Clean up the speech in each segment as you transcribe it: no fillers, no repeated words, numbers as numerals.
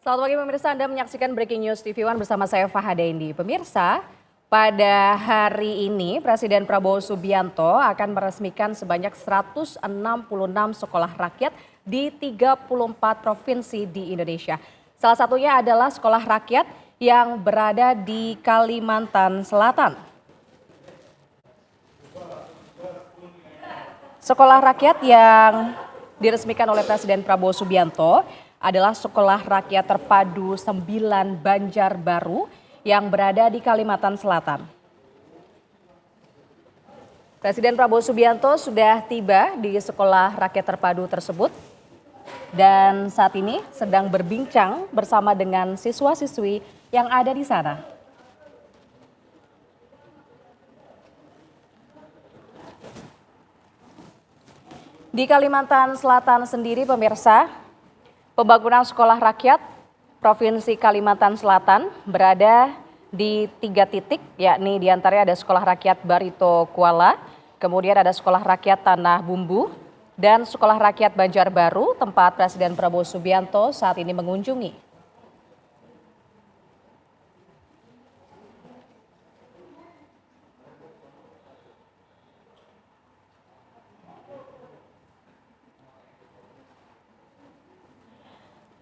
Selamat pagi pemirsa, Anda menyaksikan Breaking News TV One bersama saya Fahadaindi. Pemirsa, pada hari ini Presiden Prabowo Subianto akan meresmikan sebanyak 166 sekolah rakyat di 34 provinsi di Indonesia. Salah satunya adalah sekolah rakyat yang berada di Kalimantan Selatan. Sekolah rakyat yang diresmikan oleh Presiden Prabowo Subianto adalah Sekolah Rakyat Terpadu 9 Banjarbaru yang berada di Kalimantan Selatan. Presiden Prabowo Subianto sudah tiba di Sekolah Rakyat Terpadu tersebut dan saat ini sedang berbincang bersama dengan siswa-siswi yang ada di sana. Di Kalimantan Selatan sendiri pemirsa, pembangunan sekolah rakyat Provinsi Kalimantan Selatan berada di 3 titik, yakni diantaranya ada Sekolah Rakyat Barito Kuala, kemudian ada Sekolah Rakyat Tanah Bumbu, dan Sekolah Rakyat Banjarbaru tempat Presiden Prabowo Subianto saat ini mengunjungi.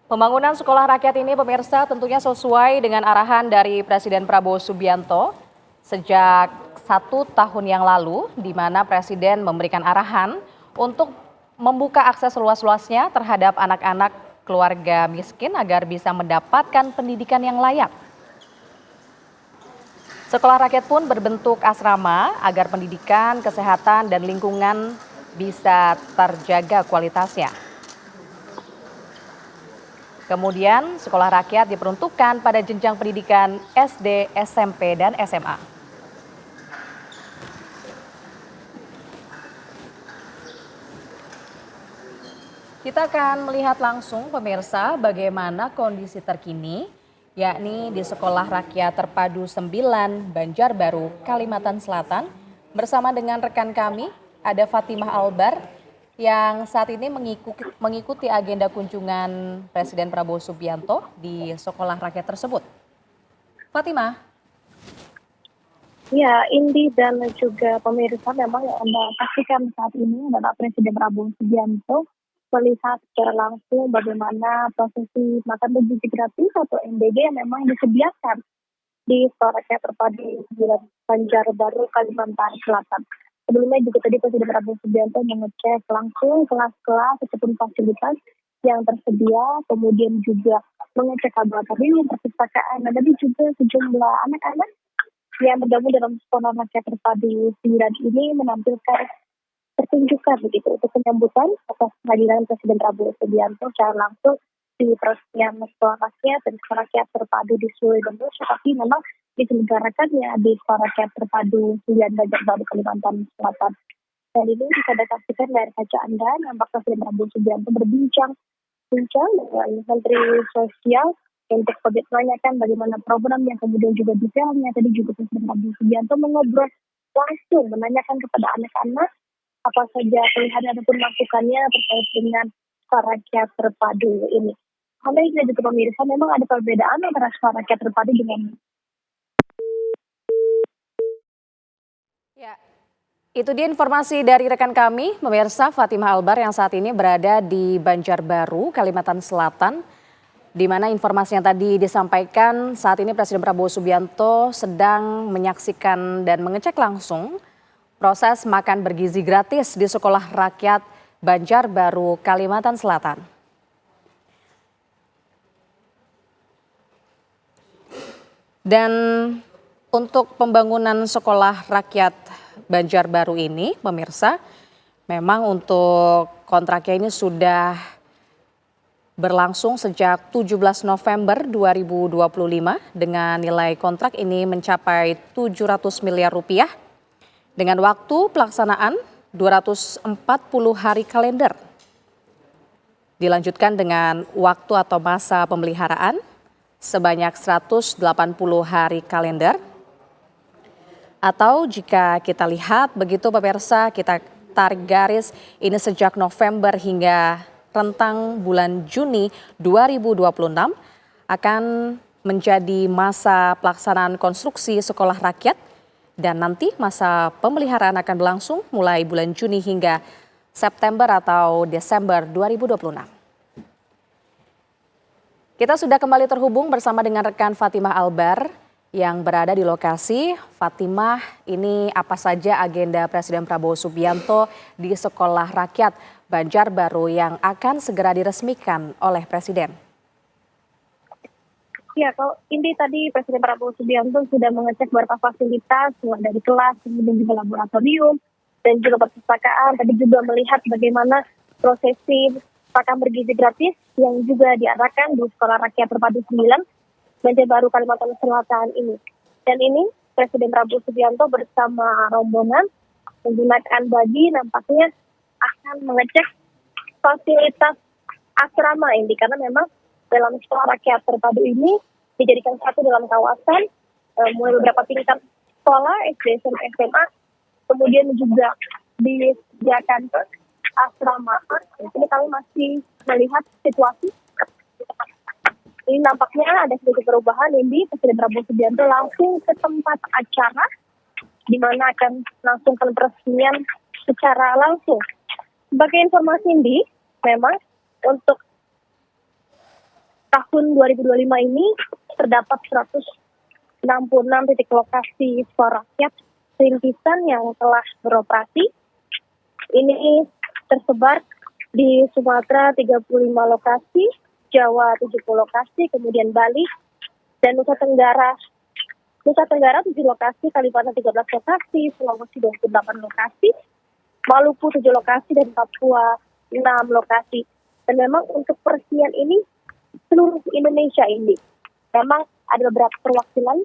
Pembangunan sekolah rakyat ini pemirsa tentunya sesuai dengan arahan dari Presiden Prabowo Subianto sejak 1 tahun yang lalu, di mana Presiden memberikan arahan untuk membuka akses luas-luasnya terhadap anak-anak keluarga miskin agar bisa mendapatkan pendidikan yang layak. Sekolah rakyat pun berbentuk asrama agar pendidikan, kesehatan, dan lingkungan bisa terjaga kualitasnya. Kemudian sekolah rakyat diperuntukkan pada jenjang pendidikan SD, SMP, dan SMA. Kita akan melihat langsung pemirsa bagaimana kondisi terkini, yakni di Sekolah Rakyat Terpadu 9 Banjarbaru, Kalimantan Selatan. Bersama dengan rekan kami, ada Fatimah Albar, yang saat ini mengikuti agenda kunjungan Presiden Prabowo Subianto di sekolah rakyat tersebut. Fatimah. Ya, Indi dan juga pemirsa, memang yang Anda saksikan saat ini adalah Presiden Prabowo Subianto melihat secara langsung bagaimana prosesi makan bergizi gratis atau MBG yang memang disediakan di Sekolah Rakyat Terpadu 9 Banjarbaru, Kalimantan Selatan. Sebelumnya juga tadi Presiden Prabowo Subianto mengecek langsung kelas-kelas ataupun fasilitas yang tersedia, kemudian juga mengecek laboratorium, perpustakaan, dan tadi juga sejumlah anak-anak yang tergabung dalam Sekolah Rakyat Terpadu 9 ini menampilkan pertunjukan begitu untuk penyambutan atas kehadiran Presiden Prabowo Subianto secara langsung di peresmian Sekolah Rakyat dan Sekolah Rakyat Terpadu di seluruh Indonesia, tapi memang diselenggarakannya di Sekolah Rakyat Terpadu 9 Banjarbaru, Kalimantan Selatan. Dan ini bisa Anda saksikan dari kaca Anda, nampak Presiden Prabowo Subianto berbincang dengan Menteri Sosial untuk menanyakan bagaimana program yang kemudian juga detailnya. Tadi juga Presiden Prabowo Subianto mengobrol langsung, menanyakan kepada anak-anak apa saja pilihan ataupun masukannya terkait dengan Sekolah Rakyat Terpadu ini. Anda juga pemirsa, memang ada perbedaan antara Sekolah Rakyat Terpadu dengan Ya, itu dia informasi dari rekan kami, pemirsa Fatimah Albar yang saat ini berada di Banjarbaru, Kalimantan Selatan, di mana informasi yang tadi disampaikan saat ini Presiden Prabowo Subianto sedang menyaksikan dan mengecek langsung proses makan bergizi gratis di Sekolah Rakyat Banjarbaru, Kalimantan Selatan. Dan untuk pembangunan Sekolah Rakyat Banjarbaru ini, pemirsa, memang untuk kontraknya ini sudah berlangsung sejak 17 November 2025 dengan nilai kontrak ini mencapai 700 miliar rupiah dengan waktu pelaksanaan 240 hari kalender. Dilanjutkan dengan waktu atau masa pemeliharaan sebanyak 180 hari kalender. Atau jika kita lihat begitu pemirsa, kita tarik garis ini sejak November hingga rentang bulan Juni 2026 akan menjadi masa pelaksanaan konstruksi sekolah rakyat dan nanti masa pemeliharaan akan berlangsung mulai bulan Juni hingga September atau Desember 2026. Kita sudah kembali terhubung bersama dengan rekan Fatimah Albar yang berada di lokasi. Fatimah, ini apa saja agenda Presiden Prabowo Subianto di Sekolah Rakyat Banjarbaru yang akan segera diresmikan oleh Presiden? Ya, kalau ini tadi Presiden Prabowo Subianto sudah mengecek beberapa fasilitas, mulai dari kelas, kemudian juga laboratorium, dan juga perpustakaan. Tadi juga melihat bagaimana prosesi makan bergizi gratis yang juga diarahkan di Sekolah Rakyat Terpadu 9, Banjarbaru, Kalimantan Selatan ini. Dan ini Presiden Prabowo Subianto bersama rombongan menggunakan bagi nampaknya akan mengecek fasilitas asrama ini, karena memang dalam Sekolah Rakyat Terpadu ini dijadikan satu dalam kawasan, mulai beberapa tingkat sekolah, SD, SMP, SMA, kemudian juga disediakan asrama. Ini kami masih melihat situasi. Ini nampaknya ada sedikit perubahan. Ini Presiden Prabowo Subianto langsung ke tempat acara, di mana akan langsung ke peresmian secara langsung. Sebagai informasi ini, memang untuk tahun 2025 ini terdapat 166 titik lokasi sekolah rakyat rintisan yang telah beroperasi. Ini tersebar di Sumatera 35 lokasi, Jawa 70 lokasi, kemudian Bali, dan Nusa Tenggara 7 lokasi, Kalimantan 13 lokasi, Sulawesi 28 lokasi, Maluku 7 lokasi, dan Papua 6 lokasi. Dan memang untuk peresmian ini seluruh Indonesia ini memang ada beberapa perwakilan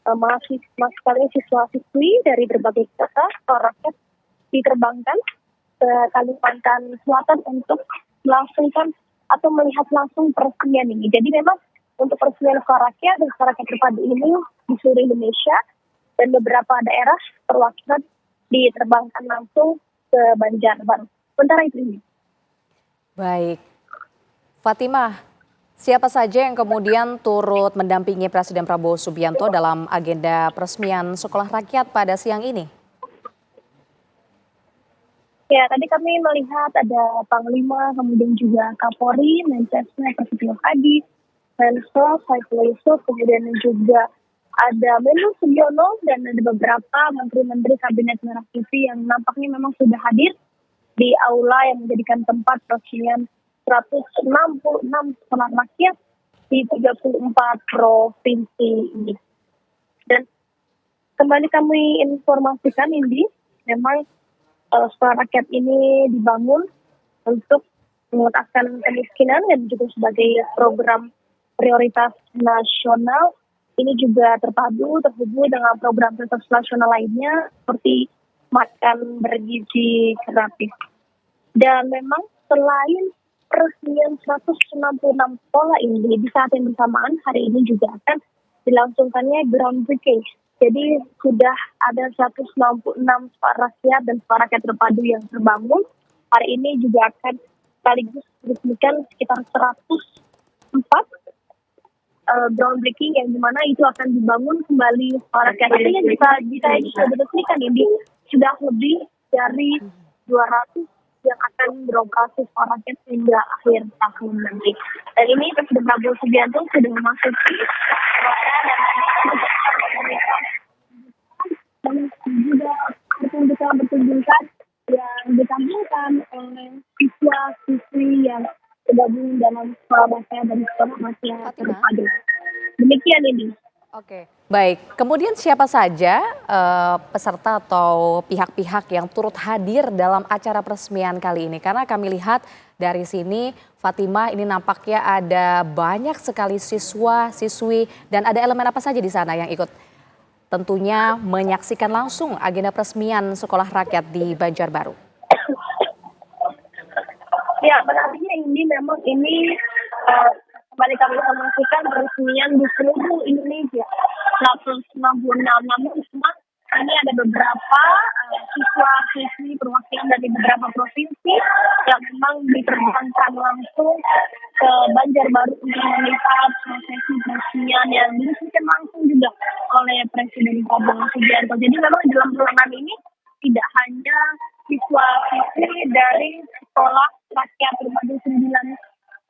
mahasiswa siswa-siswi dari berbagai kota sekolah rakyat diterbangkan ke Kalimantan Selatan untuk melangsungkan atau melihat langsung peresmian ini. Jadi memang untuk peresmian sekolah rakyat dan sekolah rakyat terpadu ini di seluruh Indonesia dan beberapa daerah perwakilan diterbangkan langsung ke Banjarbaru. Sementara itu ini. Baik, Fatimah, siapa saja yang kemudian turut mendampingi Presiden Prabowo Subianto dalam agenda peresmian sekolah rakyat pada siang ini? Ya, tadi kami melihat ada Panglima, kemudian juga Kapolri, Mensesnek Prasetyo Hadi, Mensos Saifullah Yusuf, kemudian juga ada Menlu Sugiono, dan ada beberapa menteri-menteri Kabinet Merah Putih yang nampaknya memang sudah hadir di aula yang menjadikan tempat peresmian 166 sekolah rakyat di 34 provinsi ini. Dan kembali kami informasikan ini, memang sekolah rakyat ini dibangun untuk mengentaskan kemiskinan dan juga sebagai program prioritas nasional. Ini juga terhubung dengan program prioritas nasional lainnya seperti makan bergizi gratis. Dan memang selain peresmian 166 sekolah ini, di saat yang bersamaan hari ini juga akan dilangsungkannya groundbreaking. Jadi sudah ada 166 sekolah rakyat dan sekolah rakyat terpadu yang terbangun. Hari ini juga akan sekaligus diresmikan sekitar 104 groundbreaking yang dimana itu akan dibangun kembali sekolah rakyat. Artinya jika sudah diresmikan ini sudah lebih dari 200 yang akan beroperasi sekolah rakyat hingga akhir tahun nanti. Dan ini Presiden Prabowo Subianto sudah memasuki dan juga pertunjukan yang ditampilkan oleh siswa-siswi yang tergabung dalam sekolah rakyat dan sekolah rakyat terpadu. Demikian ini. Oke, baik. Kemudian siapa saja peserta atau pihak-pihak yang turut hadir dalam acara peresmian kali ini? Karena kami lihat dari sini, Fatimah, ini nampaknya ada banyak sekali siswa, siswi, dan ada elemen apa saja di sana yang ikut tentunya menyaksikan langsung agenda peresmian sekolah rakyat di Banjarbaru. Ya, berarti ini memang kembali kami informasikan peresmian di seluruh Indonesia 166, namun cuma ini ada beberapa siswa-siswi perwakilan dari beberapa provinsi yang memang diterbangkan langsung ke Banjarbaru untuk melihat prosesi peresmian yang diresmikan langsung juga oleh Presiden Prabowo Subianto. Jadi memang dalam ruangan ini tidak hanya siswa-siswi dari sekolah rakyat Terpadu 9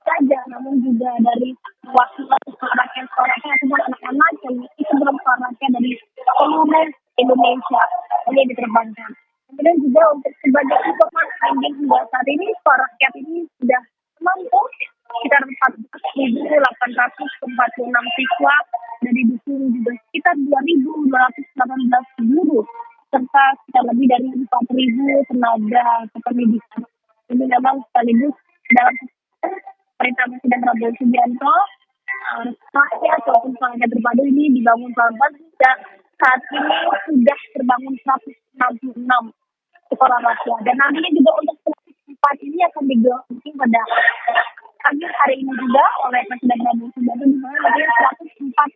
saja, namun juga dari perwakilan sekolah rakyat ataupun anak-anak yang ikut dalam sekolah rakyat dari seluruh Indonesia ini diterbangkan. Kemudian juga untuk sebagai informasi hingga saat ini sekolah rakyat ini sudah mampu sekitar 14.846 siswa dari dukung juga sekitar 2.218 guru serta sekitar lebih dari 4.000 tenaga kependidikan. Ini memang sekaligus dalam perintah Presiden Prabowo Subianto, rakyat ataupun sekolah terpadu ini dibangun pelan-pelan dan saat ini sudah terbangun 166 sekolah rakyat. Dan nantinya juga untuk tempat ini akan digelar pada pagi hari ini juga oleh Presiden Prabowo Subianto, di mana nantinya 104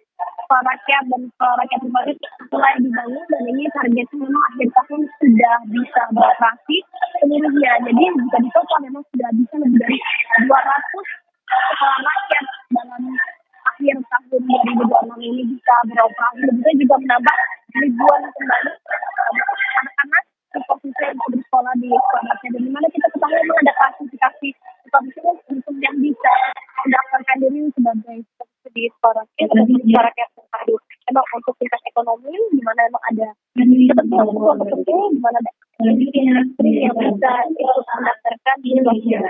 sekolah rakyat dan sekolah rakyat terpadu mulai dibangun, dan ini targetnya memang akhir tahun sudah bisa beroperasi seluruhnya. Jadi jika ditotal memang sudah bisa lebih dari 200 sekolah rakyat dalam akhir tahun 2026 ini bisa beroperasi. Begitu juga menambah ribuan kembali anak-anak di posisi untuk bersekolah di sekolah rakyat. Dan dimana kita ketahui memang ada klasifikasi untuk yang bisa mendaftarkan diri sebagai di sekolah rakyat dan di sekolah rakyat terpadu. Memang untuk tingkat ekonomi, di mana memang ada ketentuan tertentu, di mana ada industri yang bisa ikut mendaftarkan di sekolah